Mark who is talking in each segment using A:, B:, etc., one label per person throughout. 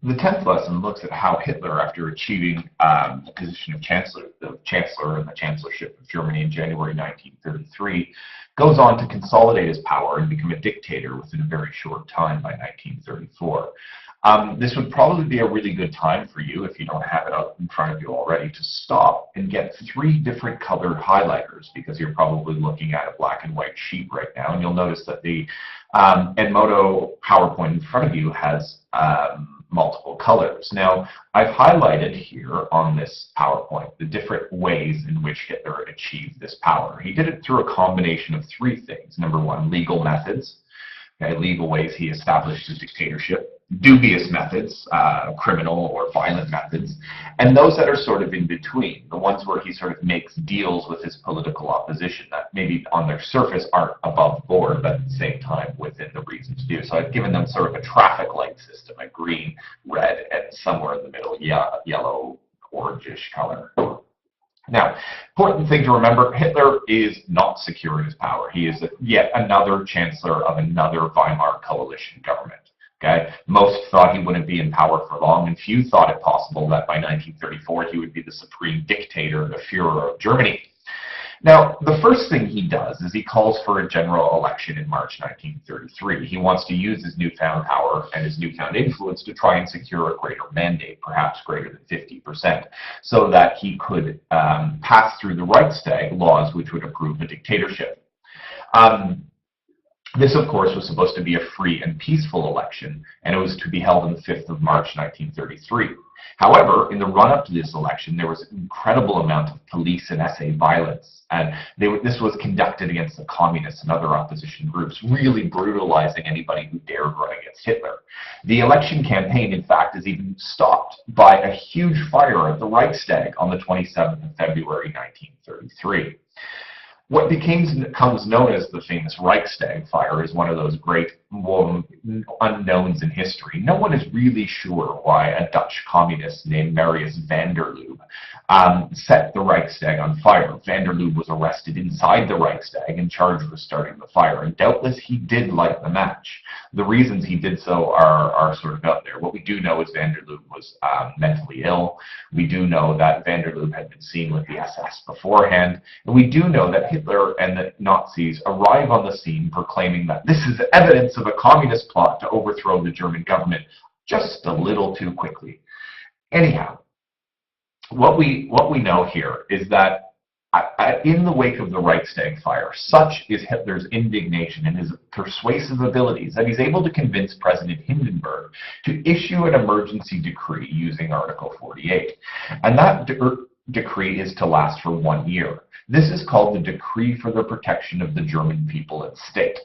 A: The 10th lesson looks at how Hitler, after achieving the position of Chancellor and the Chancellorship of Germany in January 1933, goes on to consolidate his power and become a dictator within a very short time by 1934. This would probably be a really good time for you, if you don't have it up in front of you already, to stop and get 3 different colored highlighters, because you're probably looking at a black and white sheet right now, and you'll notice that the Edmodo PowerPoint in front of you has multiple colors. Now, I've highlighted here on this PowerPoint the different ways in which Hitler achieved this power. He did it through a combination of 3 things. Number 1, legal methods, legal ways he established his dictatorship. Dubious methods, criminal or violent methods, and those that are sort of in between, the ones where he sort of makes deals with his political opposition that maybe on their surface aren't above board, but at the same time within the reason to do. So I've given them sort of a traffic light system, a green, red, and somewhere in the middle, yellow, orangish color. Now, important thing to remember, Hitler is not secure in his power. He is yet another chancellor of another Weimar coalition government. Okay? Most thought he wouldn't be in power for long, and few thought it possible that by 1934 he would be the supreme dictator, the Fuhrer of Germany. Now, the first thing he does is he calls for a general election in March 1933. He wants to use his newfound power and his newfound influence to try and secure a greater mandate, perhaps greater than 50%, so that he could pass through the Reichstag laws which would approve a dictatorship. This, of course, was supposed to be a free and peaceful election, and it was to be held on the 5th of March, 1933. However, in the run-up to this election, there was an incredible amount of police and SA violence, and this was conducted against the communists and other opposition groups, really brutalizing anybody who dared run against Hitler. The election campaign, in fact, is even stopped by a huge fire at the Reichstag on the 27th of February, 1933. What becomes known as the famous Reichstag fire is one of those great unknowns in history. No one is really sure why a Dutch communist named Marius van der Lubbe set the Reichstag on fire. Van der Lubbe was arrested inside the Reichstag and charged with starting the fire, and doubtless he did light the match. The reasons he did so are sort of out there. What we do know is van der Lubbe was mentally ill. We do know that van der Lubbe had been seen with the SS beforehand, and we do know that Hitler and the Nazis arrive on the scene proclaiming that this is evidence of a communist plot to overthrow the German government just a little too quickly. Anyhow, what we know here is that in the wake of the Reichstag fire, such is Hitler's indignation and his persuasive abilities that he's able to convince President Hindenburg to issue an emergency decree using Article 48. And that decree is to last for 1 year. This is called the Decree for the Protection of the German People and State.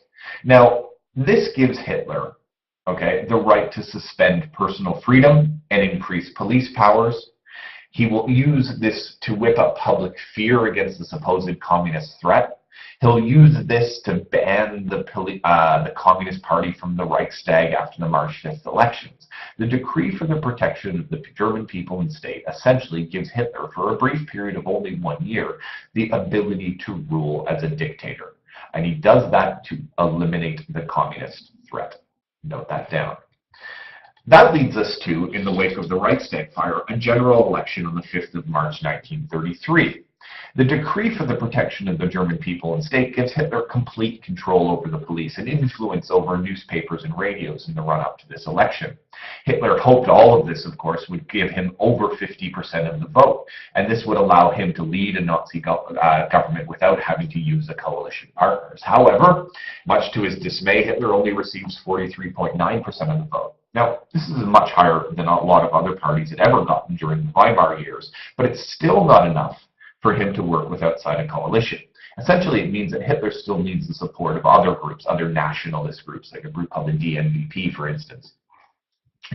A: Now, this gives Hitler, the right to suspend personal freedom and increase police powers. He will use this to whip up public fear against the supposed communist threat. He'll use this to ban the Communist Party from the Reichstag after the March 5th elections. The Decree for the Protection of the German People and State essentially gives Hitler, for a brief period of only 1 year, the ability to rule as a dictator. And he does that to eliminate the communist threat. Note that down. That leads us to, in the wake of the Reichstag fire, a general election on the 5th of March, 1933. The Decree for the Protection of the German People and State gives Hitler complete control over the police and influence over newspapers and radios in the run-up to this election. Hitler hoped all of this, of course, would give him over 50% of the vote, and this would allow him to lead a Nazi government without having to use the coalition partners. However, much to his dismay, Hitler only receives 43.9% of the vote. Now, this is much higher than a lot of other parties had ever gotten during the Weimar years, but it's still not enough for him to work with outside a coalition. Essentially, it means that Hitler still needs the support of other groups, other nationalist groups, like a group called the DNVP, for instance,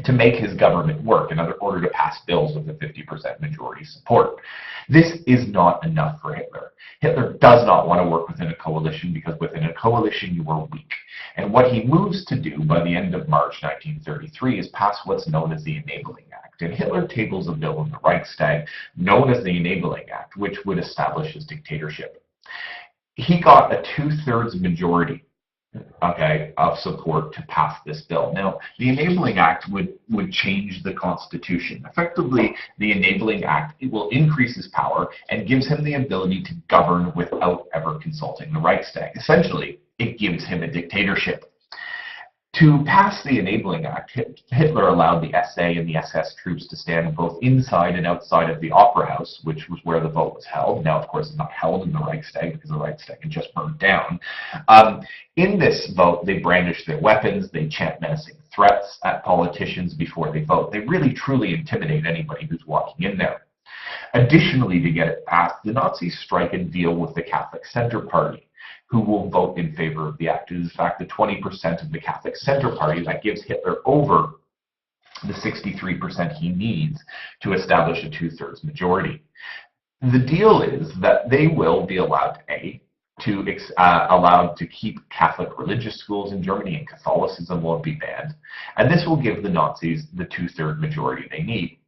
A: to make his government work in order to pass bills with a 50% majority support. This is not enough for Hitler. Hitler does not want to work within a coalition because within a coalition you are weak. And what he moves to do by the end of March 1933 is pass what's known as the Enabling Act. And Hitler tables a bill in the Reichstag known as the Enabling Act, which would establish his dictatorship. He got a 2/3 majority okay, of support to pass this bill. Now, the Enabling Act would change the Constitution. Effectively, the Enabling Act, it will increase his power and gives him the ability to govern without ever consulting the Reichstag. Essentially, it gives him a dictatorship. To pass the Enabling Act, Hitler allowed the SA and the SS troops to stand both inside and outside of the Opera House, which was where the vote was held. Now, of course, it's not held in the Reichstag because the Reichstag had just burned down. In this vote, they brandish their weapons, they chant menacing threats at politicians before they vote. They really, truly intimidate anybody who's walking in there. Additionally, to get it passed, the Nazis strike a deal with the Catholic Center Party, who will vote in favor of the act. It is, in fact, the 20% of the Catholic Center Party that gives Hitler over the 63% he needs to establish a two-thirds majority. The deal is that they will be allowed allowed to keep Catholic religious schools in Germany, and Catholicism won't be banned. And this will give the Nazis the two-third majority they need.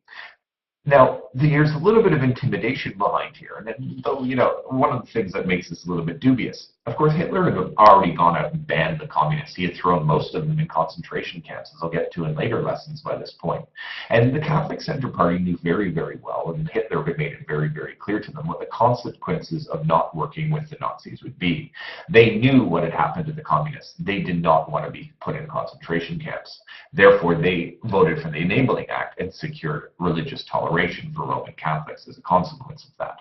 A: Now, there's a little bit of intimidation behind here, and though, one of the things that makes this a little bit dubious, of course, Hitler had already gone out and banned the communists. He had thrown most of them in concentration camps, as I'll get to in later lessons by this point. And the Catholic Center Party knew very, very well, and Hitler had made it very, very clear to them what the consequences of not working with the Nazis would be. They knew what had happened to the communists. They did not want to be put in concentration camps. Therefore, they voted for the Enabling Act and secured religious toleration for Roman Catholics as a consequence of that.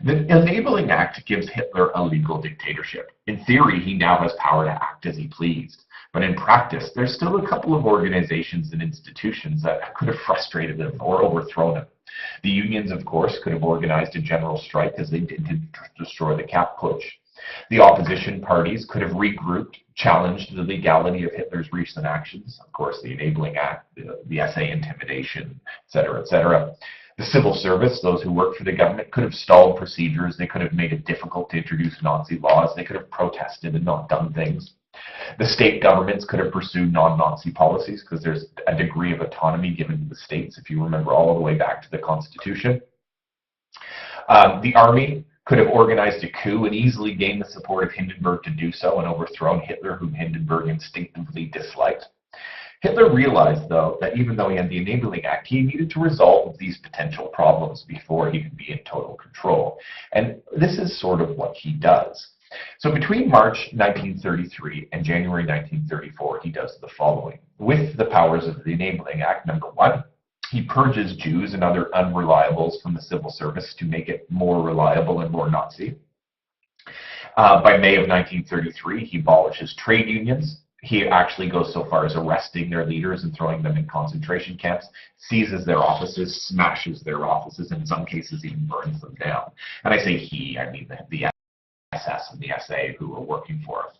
A: The Enabling Act gives Hitler a legal dictatorship. In theory, he now has power to act as he pleased. But in practice, there's still a couple of organizations and institutions that could have frustrated him or overthrown him. The unions, of course, could have organized a general strike as they did to destroy the Kapp Putsch. The opposition parties could have regrouped, challenged the legality of Hitler's recent actions, of course, the Enabling Act, the SA intimidation, etc., etc. The civil service, those who worked for the government, could have stalled procedures. They could have made it difficult to introduce Nazi laws. They could have protested and not done things. The state governments could have pursued non-Nazi policies because there's a degree of autonomy given to the states, if you remember all the way back to the Constitution. The army could have organized a coup and easily gained the support of Hindenburg to do so and overthrown Hitler, whom Hindenburg instinctively disliked. Hitler realized, though, that even though he had the Enabling Act, he needed to resolve these potential problems before he could be in total control. And this is sort of what he does. So between March 1933 and January 1934, he does the following. With the powers of the Enabling Act, number one, he purges Jews and other unreliables from the civil service to make it more reliable and more Nazi. By May of 1933, he abolishes trade unions. He actually goes so far as arresting their leaders and throwing them in concentration camps, seizes their offices, smashes their offices, and in some cases even burns them down. And I say he, I mean the SS and the SA who were working for him.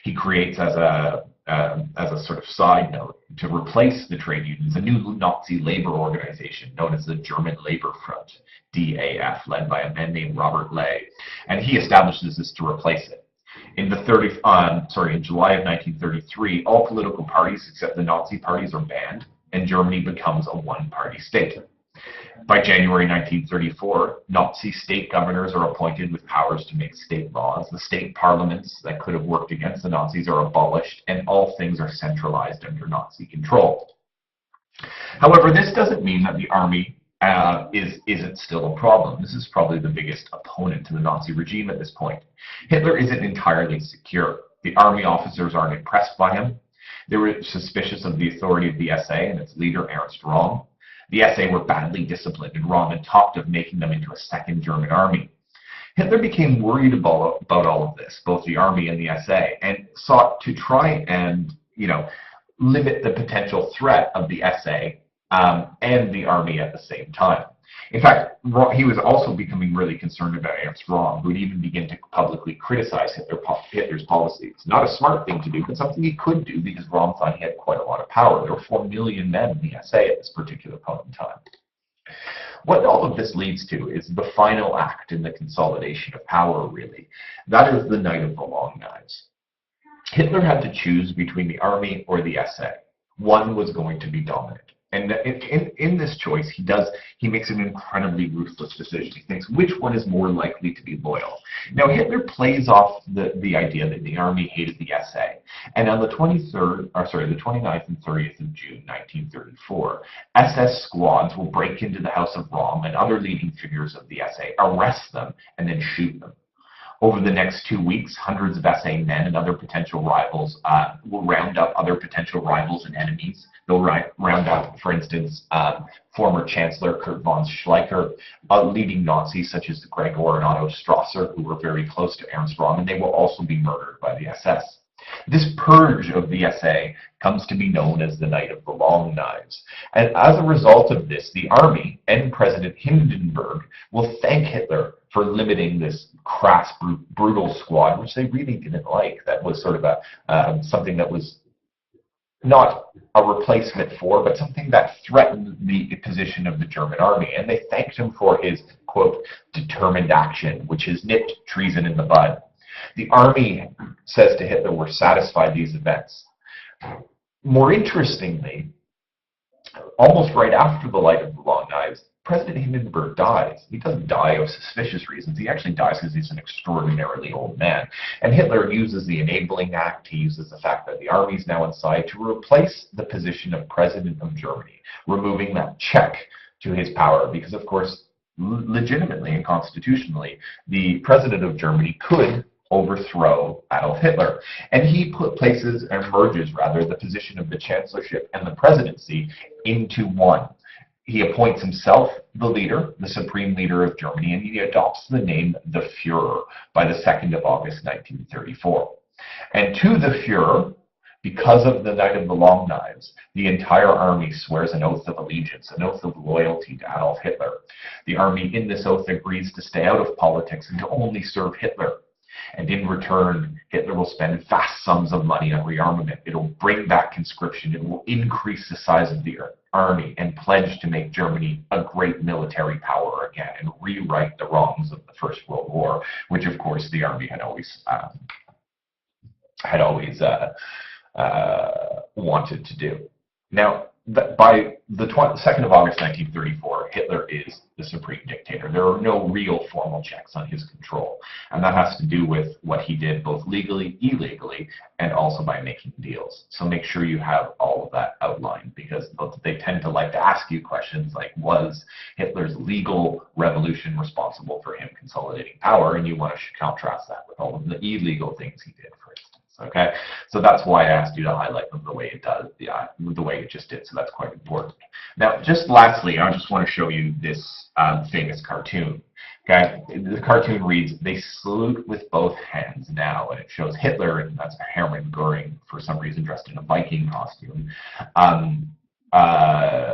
A: He creates, as a sort of side note, to replace the trade unions, a new Nazi labor organization known as the German Labor Front, DAF, led by a man named Robert Ley. And he establishes this to replace it. In July of 1933, all political parties except the Nazi parties are banned, and Germany becomes a one-party state. By January 1934, Nazi state governors are appointed with powers to make state laws. The state parliaments that could have worked against the Nazis are abolished, and all things are centralized under Nazi control. However, this doesn't mean that the army isn't still a problem. This is probably the biggest opponent to the Nazi regime at this point. Hitler isn't entirely secure. The army officers aren't impressed by him. They were suspicious of the authority of the SA and its leader, Ernst Röhm. The SA were badly disciplined, and Röhm had talked of making them into a second German army. Hitler became worried about all of this, both the army and the SA, and sought to try and, limit the potential threat of the SA and the army at the same time. In fact, he was also becoming really concerned about Ernst Röhm, who would even begin to publicly criticize Hitler's policies. Not a smart thing to do, but something he could do because Röhm thought he had quite a lot of power. There were 4 million men in the SA at this particular point in time. What all of this leads to is the final act in the consolidation of power, really. That is the night of the long knives. Hitler had to choose between the army or the SA. One was going to be dominant. And in this choice, he makes an incredibly ruthless decision. He thinks, which one is more likely to be loyal? Now, Hitler plays off the idea that the army hated the SA. And on the 29th and 30th of June, 1934, SS squads will break into the House of Rom and other leading figures of the SA, arrest them, and then shoot them. Over the next 2 weeks, hundreds of SA men and other potential rivals will round up other potential rivals and enemies. They'll round up, for instance, former Chancellor Kurt von Schleicher, leading Nazis such as Gregor and Otto Strasser, who were very close to Ernst Röhm, and they will also be murdered by the SS. This purge of the SA comes to be known as the Night of the Long Knives. And as a result of this, the army and President Hindenburg will thank Hitler for limiting this crass, brutal squad, which they really didn't like. That was sort of something that was not a replacement for, but something that threatened the position of the German army. And they thanked him for his, quote, determined action, which has nipped treason in the bud. The army says to Hitler, we're satisfied these events. More interestingly, almost right after the Light of the Long Knives, President Hindenburg dies. He doesn't die of suspicious reasons. He actually dies because he's an extraordinarily old man. And Hitler uses the Enabling Act, he uses the fact that the army is now inside to replace the position of President of Germany, removing that check to his power because, of course, legitimately and constitutionally, the President of Germany could overthrow Adolf Hitler. And he merges the position of the chancellorship and the presidency into one. He appoints himself the leader, the supreme leader of Germany, and he adopts the name the Fuhrer by the 2nd of August, 1934. And to the Fuhrer, because of the Night of the Long Knives, the entire army swears an oath of allegiance, an oath of loyalty to Adolf Hitler. The army in this oath agrees to stay out of politics and to only serve Hitler. And in return, Hitler will spend vast sums of money on rearmament. It will bring back conscription. It will increase the size of the army and pledge to make Germany a great military power again and rewrite the wrongs of the First World War, which, of course, the army had always wanted to do. Now, by the 2nd of August 1934, Hitler is the supreme dictator. There are no real formal checks on his control. And that has to do with what he did both legally, illegally, and also by making deals. So make sure you have all of that outlined because they tend to like to ask you questions like, was Hitler's legal revolution responsible for him consolidating power? And you want to contrast that with all of the illegal things he did, for instance. Okay, so that's why I asked you to highlight them the way it does, the way it just did. So that's quite important. Now, just lastly, I just want to show you this famous cartoon. Okay, the cartoon reads, "They salute with both hands now," and it shows Hitler, and that's Hermann Goering, for some reason dressed in a Viking costume,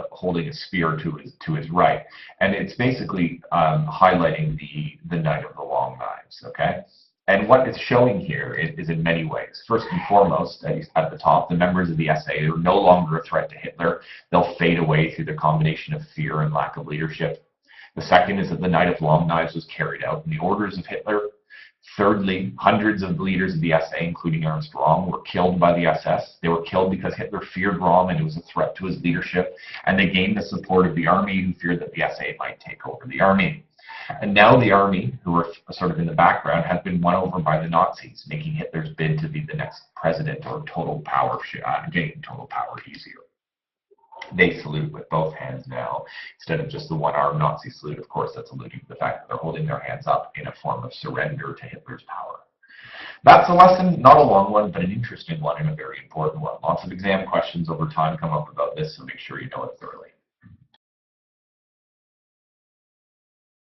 A: holding a spear to his right, and it's basically highlighting the Night of the Long Knives. Okay. And what it's showing here is in many ways. First and foremost, at the top, the members of the SA are no longer a threat to Hitler. They'll fade away through the combination of fear and lack of leadership. The second is that the Night of Long Knives was carried out in the orders of Hitler. Thirdly, hundreds of leaders of the SA, including Ernst Röhm, were killed by the SS. They were killed because Hitler feared Röhm and it was a threat to his leadership. And they gained the support of the army, who feared that the SA might take over the army. And now the army, who are sort of in the background, has been won over by the Nazis, making Hitler's bid to be the next president or total power, getting total power easier. They salute with both hands now, instead of just the one-armed Nazi salute. Of course, that's alluding to the fact that they're holding their hands up in a form of surrender to Hitler's power. That's a lesson, not a long one, but an interesting one and a very important one. Lots of exam questions over time come up about this, so make sure you know what they're